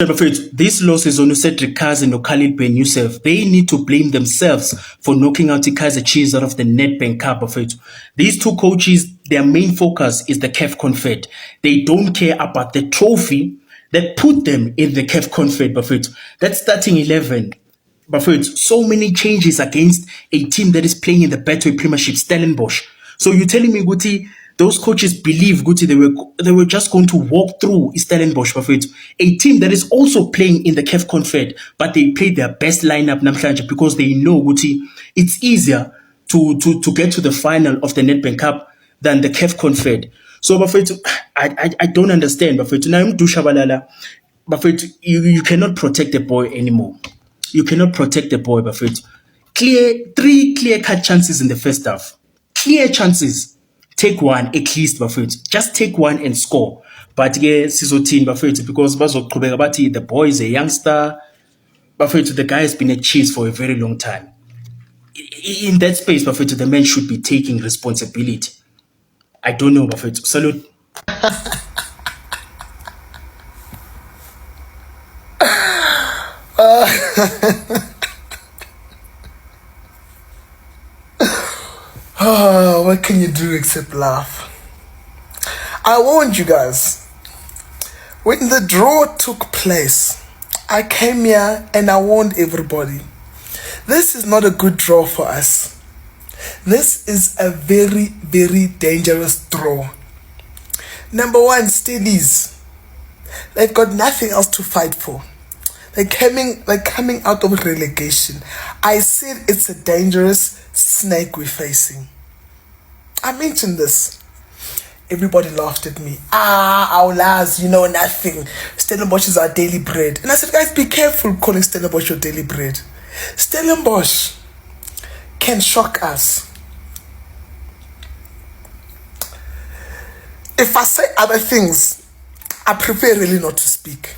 Bafethu, these losses on Cedric Kazi and Khalid Ben Youssef, they need to blame themselves for knocking out Kaizer Chiefs out of the Nedbank Cup. Bafethu. These two coaches, their main focus is the CAF Confed. They don't care about the trophy that put them in the CAF Confed. Bafethu. That starting 11. Bafethu, so many changes against a team that is playing in the Betway Premiership, Stellenbosch. So you're telling me, Guti, those coaches believe Guti they were just going to walk through Stellenbosch, Bafethu, a team that is also playing in the CAF Confed, but they played their best lineup namhlanje because they know Guti it's easier to get to the final of the Nedbank Cup than the CAF Confed. So Bafethu, I don't understand, Bafethu. Now Shabalala, Bafethu, you cannot protect the boy anymore. You cannot protect the boy, Bafethu. Three clear-cut chances in the first half. Clear chances. Take one at least, Bafethu. Just take one and score. But sizothini Bafethu, because bazoqhubeka bathi the boy is a youngster. Bafethu, the guy has been at Chiefs for a very long time. In that space, Bafethu, the man should be taking responsibility. I don't know, Bafethu. Salute. What can you do except laugh? I warned you guys. When the draw took place, I came here and I warned everybody. This is not a good draw for us. This is a very, very dangerous draw. Number one, Steelies. They've got nothing else to fight for. They're coming out of relegation. I said it's a dangerous snake we're facing. I mentioned this. Everybody laughed at me. Our lads, you know nothing. Stellenbosch is our daily bread. And I said, guys, be careful calling Stellenbosch your daily bread. Stellenbosch can shock us. If I say other things, I prefer really not to speak.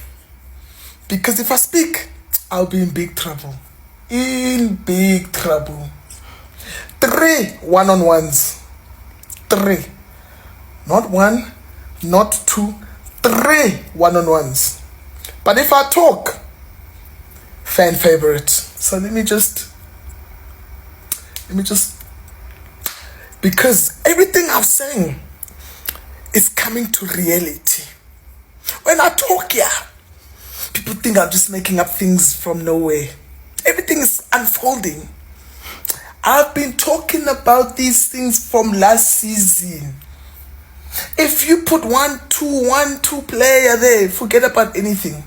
Because if I speak, I'll be in big trouble. In big trouble. 3 one-on-ones. 3. Not 1, not 2, 3 one-on-ones. But if I talk, fan favorite. So let me just, because everything I'm saying is coming to reality. When I talk here, people think I'm just making up things from nowhere. Everything is unfolding. I've been talking about these things from last season. If you put 1-2 player there, forget about anything.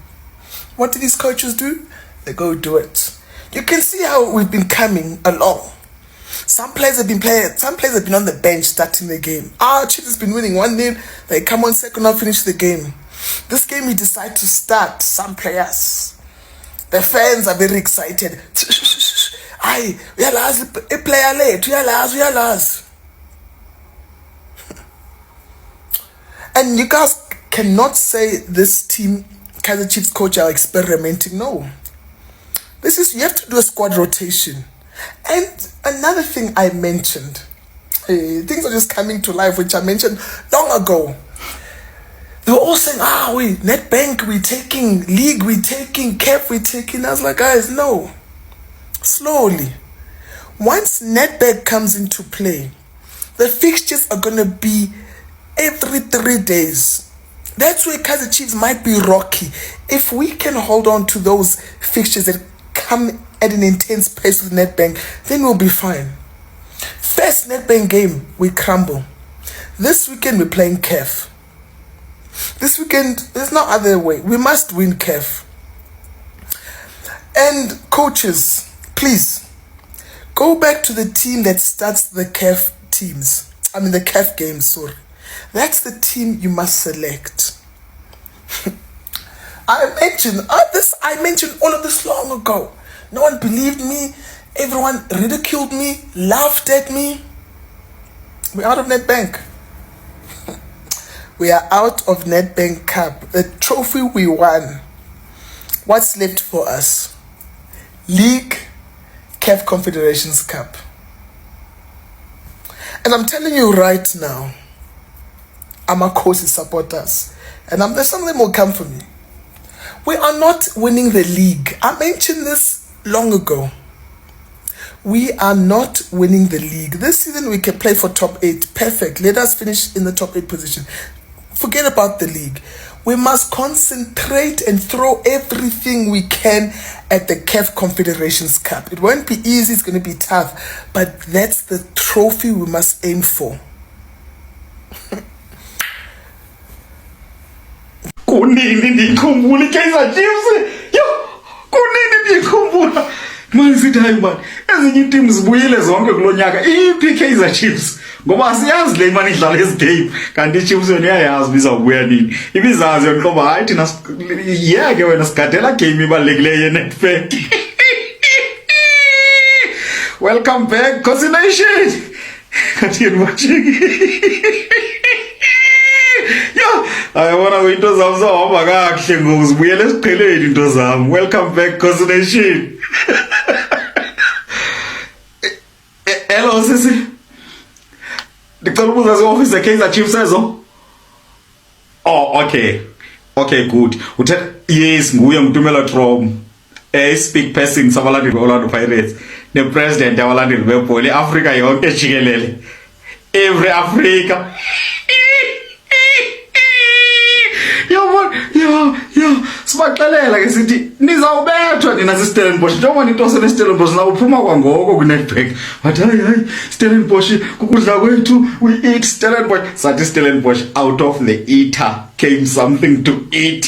What do these coaches do? They go do it. You can see how we've been coming along. Some players have been on the bench starting the game. Chiefs has been winning 1-0. They come on second half, finish the game. This game we decide to start some players. The fans are very excited. Aye, uyalazi iplayer lethu uyalazi. And you guys cannot say this team, Kaizer Chiefs coach, are experimenting. No. You have to do a squad rotation. And another thing I mentioned, things are just coming to life, which I mentioned long ago. They were all saying, Nedbank, we're taking, league, we're taking, CAF, we're taking. I was like, guys, no. Slowly. Once Nedbank comes into play, the fixtures are going to be every 3 days. That's where Kaizer Chiefs might be rocky. If we can hold on to those fixtures that come at an intense pace with Nedbank, then we'll be fine. First Nedbank game, we crumble. This weekend, we're playing CAF. This weekend, there's no other way. We must win CAF. And coaches, please, go back to the team that starts the CAF the CAF games, sorry. That's the team you must select. I mentioned all of this long ago. No one believed me. Everyone ridiculed me, laughed at me. We're out of Nedbank. We are out of Nedbank Cup. The trophy we won. What's left for us? League, CAF Confederations Cup. And I'm telling you right now, Amakosi supporters, and some of them will come for me. We are not winning the league. I mentioned this long ago. We are not winning the league. This season we can play for top 8. Perfect. Let us finish in the top 8 position. Forget about the league. We must concentrate and throw everything we can at the CAF Confederations Cup. It won't be easy. It's going to be tough. But that's the trophy we must aim for. Kunini ndikhumbula iKaizer Chiefs. Yo, kunini ndikhumbula. Man sithi hayi man, ezinye teams zibuyile zonke kulonyaka. Iphi Kaizer Chiefs? Ngoba siyazi le man idlala esi-game. Kanti iChiefs yona iyayazi bizakubuya nini. Ibizazi yonqoba hayi thina yeke wena sigadela game ibalulekileyo yeNedbank. Welcome back, Khosi Nation. Kanti yena watching. Yo, ayabona into zami zahamba kahle ngoku zibuyele esiqheleni into zami. Welcome back, Khosi Nation. Hello sisi. Ndicela ubuza se-office eKaizer Chiefs ezo? Oh, okay. Okay, good. Yes, nguye Mtumela Trom. Speak person sabalandeli Orlando Pirates. The president yabalandeli bebhola eAfrika yonke jikelele. Every Africa. Yo, sibaxelela ke sithi nizawubethwa nina siStellenbosch njengoba into seneStellenbosch na uphuma kwangoko kuNedbank but hayi Stellenbosch kukudla kwethu we eat Stellenbosch sathi Stellenbosch out of the eater came something to eat.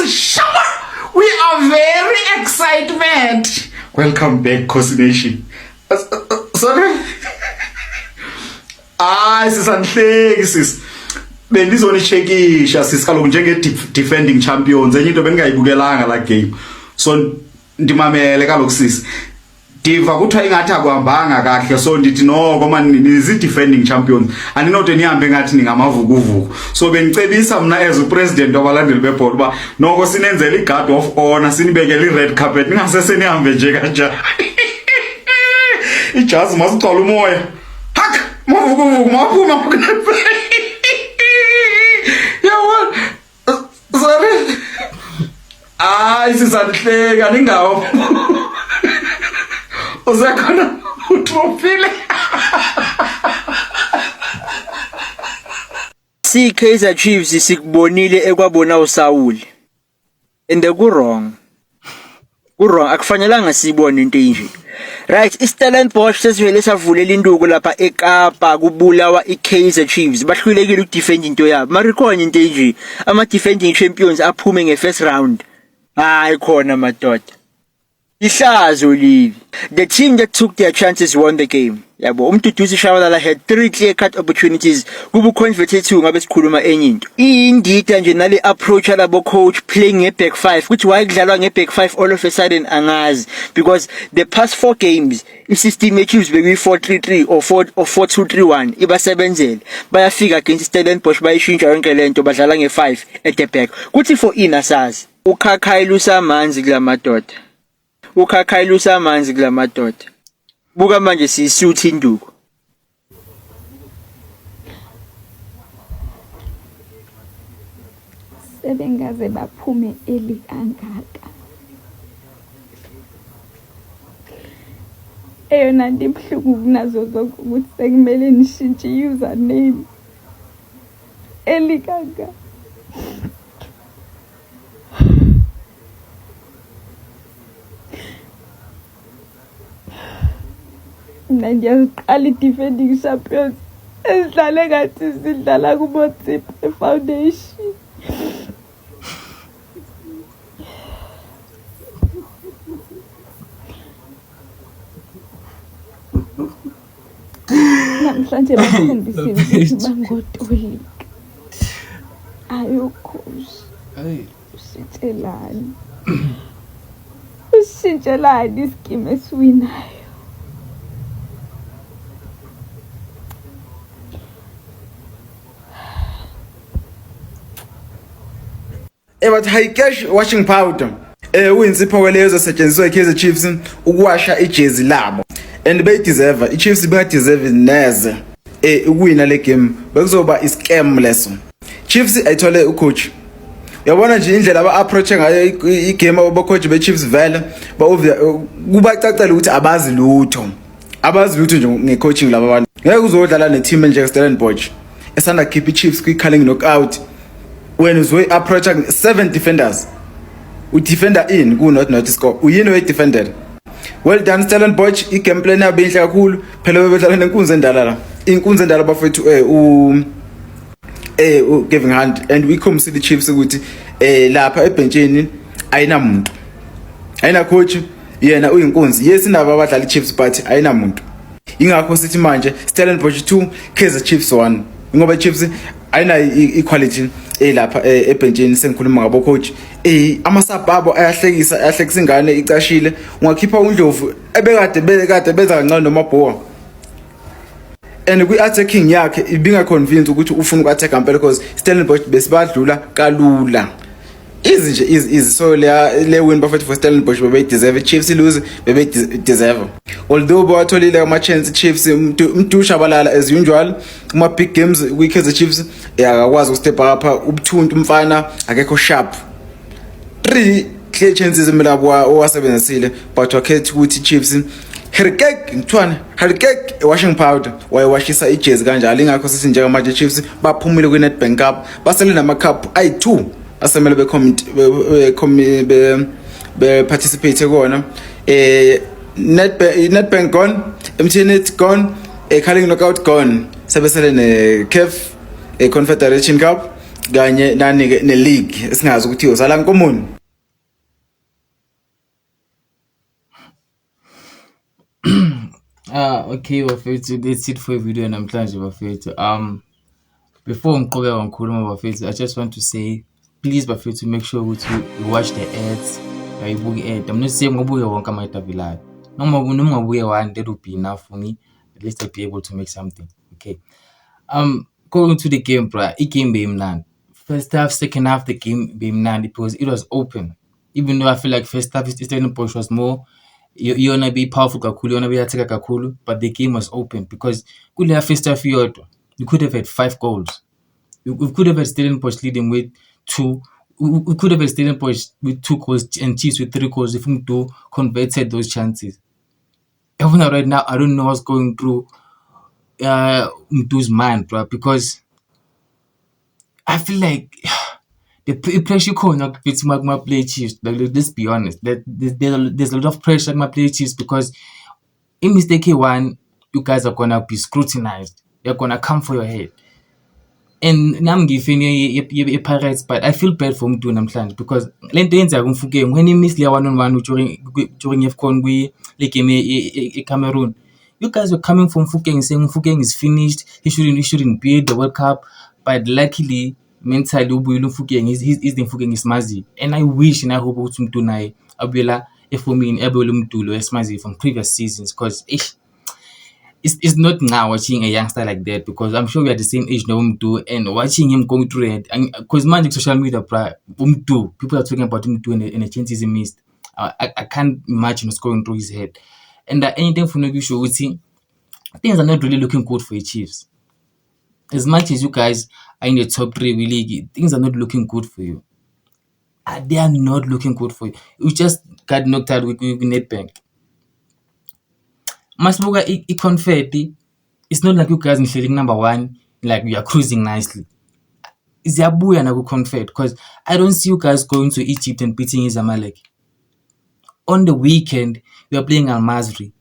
Shama, we are very excited. Welcome back, Khosi Nation. Sorry. Sisanhleki sis. Bendizonichekisha sis kaloku njenge defending champions enye into bengayibukelanga la game. So ndimamele kaloku sis. Diva kuthiwa ingathi akuhambanga kahle so ndithi no koma nizi defending champions. Andinothi nihambe ngathi ningamavukuvuku. So benicebisa mina as upresident wabalandeli bebhola uba noko sinenzele iGuard of Honor sinibekele ired carpet ningasese nihambe nje kanjani. Ijazi masicala umoya. Mavukuvuku maphuma kuNedbank. Yawona. Sorry. Sisanhleka ningawo. Uzakhona utrophile. Kaizer Chiefs sikubonile ekwabona uSauli. And ku wrong. Akufanelanga sibone into enje. Right, iStellenbosch sesivele savulela induku lapha eKapa kubulawa iKaizer Chiefs. Bahlulekile ukudefend into yabo. Marikhona into enje. Ama defending champions aphume nge-first round. Hayi khona madoda. Ihlazo lili. The team that took their chances won the game. Yabo, uMduduzi Shabalala had 3 clear-cut opportunities. Kubu converted 2 ngabe sikhuluma enye into. Indida nje nale approach alabo coach playing ngeback 5, which why kudlalwa ngeback 5 all of a sudden angazi because the past 4 games isystem ye-Chiefs bekuyi 4-3-3 or 4-2-3-1 ibasebenzele. Bayafika against Stellenbosch bayishintsha yonke lento badlala nge5 at the back. Kuthi for inasazi ukhakhayila usamanzi kulamadoda. Ukhakhayila usamanzi kulamadoda. Buka manje sisuthi induku. Sebengaze baphume elikangaka. Eyona nto ibhlungu kunazo zonke ukuthi sekumele nishintshe username elikangaka. Ndiyaziqala i-defending champions esidlale ngathi sidlala kuMotsepe Foundation. Namhlanje bakhombisile ukuthi bangotolika. Ayokhoshi. Usitshelani. Usitshelani ischeme esiwinayo. But high cash washing powder. Uyinsipho kwelezo setshenziswa iKaizer Chiefs ukuwasha ijezi labo. And they deserve. iChiefs deserve neze. Ukuwina le game bekuzoba iscam leso. Chiefs ayithole ucoach. Uyabona nje indlela aba-approach ngayo igame abacoach be-Chiefs vele kubacacela ukuthi abazi lutho nje nge-coaching laba bantu. Ngeke uzodlala ne-team enjenge-Stellenbosch esanda khipha i-Chiefs kwi-culling knockout when uzoyi-approacha 7 defenders udefender in ku-not score uyini oyi-defended. Well done Stellenbosch, i-game plan yabo inhle kakhulu phela bebedlala nenkunzi endala la inkunzi endala bafethu Kevin Hunt and we come see the Chiefs ukuthi lapha ebenchini ayinamuntu ayina coach yena uyinkunzi yes inaba abadlali Chiefs but ayinamuntu ingakho sithi manje Stellenbosch 2 Kaizer Chiefs 1 ngoba Chiefs ayina equality lapha ebenchini sengikhuluma ngabo coach amasabhabo ayahlekisa ingane icashile ungakhipha uNdlovu ebekade benza kancane nomabhowa and kwi-attacking yakhe ibinga convinced ukuthi ufuna uku-attack ngempela because Stellenbosch besibadlula kalula easy so le win bafethu for Stellenbosch bebe deserve Chiefs lose bebe deserve although bawatholile ama chance Chiefs umdusha balala as usual kuma big games kwi-Kaizer Chiefs akakwazi ukustep up ubuthuntu umfana akekho sharp 3 clear chances emelabo owasebenzisile but wakhetha ukuthi Chiefs Herkek ngithwana Herkek washing powder wayewashisa ijezi kanjalo ingakho sithi njengamanje Chiefs baphumile kwi-Nedbank Cup basele nama cup ayi2 asemele be participate kona Nedbank gone MTN gone culling knockout gone sebesele ne CAF Confederation Cup kanye nani ne league esingazi ukuthi uzala nkomoni. Okay bafethu, that's it for video namhlanje bafethu. Before ngiqhubeka ngikhuluma bafethu, I just want to say please bafethu make sure ukuthi you watch the ads, uyibuke ad. I'm not saying ngobuke wonke ama-interview. Noma ungabuke one, that would be enough for me. At least I'll be able to make something. Okay. Going to the game, bro. It game beyimnandi. First half, second half, the game beyimnandi because it was open. Even though I feel like first half Stellenbosch was more you wanna be powerful kakhulu, you wanna be attacker kakhulu, but the game was open because kule first half you could have had 5 goals. You could have had Stellenbosch leading with 2. We could have had Stellenbosch with 2 goals and Chiefs with 3 goals if Mdu converted those chances. Even right now, I don't know what's going through Mdu's mind, bro, because I feel like the pressure corner fits my play Chiefs. Like, let's be honest. There's a lot of pressure on my play Chiefs because in mistake one, you guys are gonna be scrutinized. They're gonna come for your head. And now I'm giving you a Pirates, but I feel bad for Mdu namhlanje because when he missed the 1-on-1 during AFCON like Cameroon, you guys were coming from Fukeng saying Fukeng is finished. He shouldn't be at the World Cup, but luckily. Mentally Fukeng is the Fukeng is Mazi, and I wish and I hope Mdu naye abuyela efomini ebuyela umdulo esmazi from previous seasons because it's not now watching a youngster like that because I'm sure we are the same age now Mdu and watching him going through it because man social media Mdu people are talking about Mdu and the chances he missed. I can't imagine what's going through his head and anything for no show would see things are not really looking good for the Chiefs. As much as you guys are in the top 3 league, things are not looking good for you. They are not looking good for you. You just got knocked out with Nedbank. Masbuga confetti. It's not like you guys in feeling number 1, like we are cruising nicely. Ziabuya na confetti because I don't see you guys going to Egypt and beating Zamalek. On the weekend, we are playing Al Masry.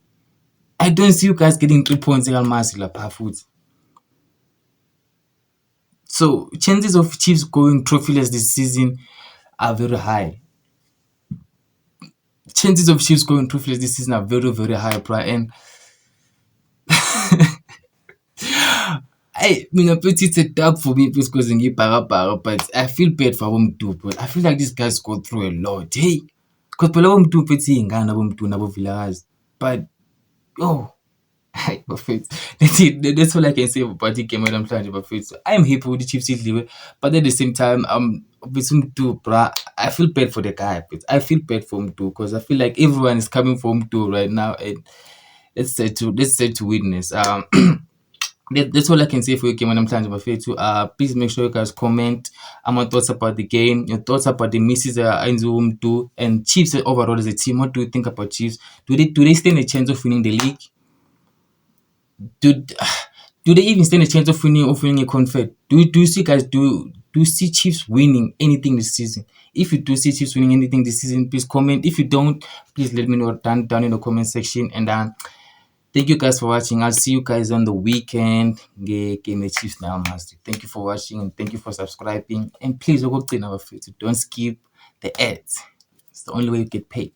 I don't see you guys getting 3 points in Al Masry like Parfoods. So chances of Chiefs going trophyless this season are very high. Chances of Chiefs going trophyless this season are very, very high, bro. And I mean, it's a dub for me because in but I feel bad for Mdu, but I feel like these guys go through a lot. Hey, because Mdu petty ngana Mdu na Villas, but that's it. That's all I can say about the game. I'm trying to so I'm happy with the Chiefs league, but at the same time, with Mdu, bro, I feel bad for the guy. But I feel bad for Mdu because I feel like everyone is coming for Mdu right now, and let's say to witness. that's all I can say for you, game namhlanje bafethu. Please make sure you guys comment my thoughts about the game, your thoughts about the misses do, and Chiefs overall as a team. What do you think about Chiefs? Do they stand a chance of winning the league? Do they even stand a chance of winning a confed? Do you see guys do you see Chiefs winning anything this season? If you do see Chiefs winning anything this season, please comment. If you don't, please let me know down in the comment section. And thank you guys for watching. I'll see you guys on the weekend. Game Chiefs now, master. Thank you for watching and thank you for subscribing. And please don't skip the ads. It's the only way you get paid.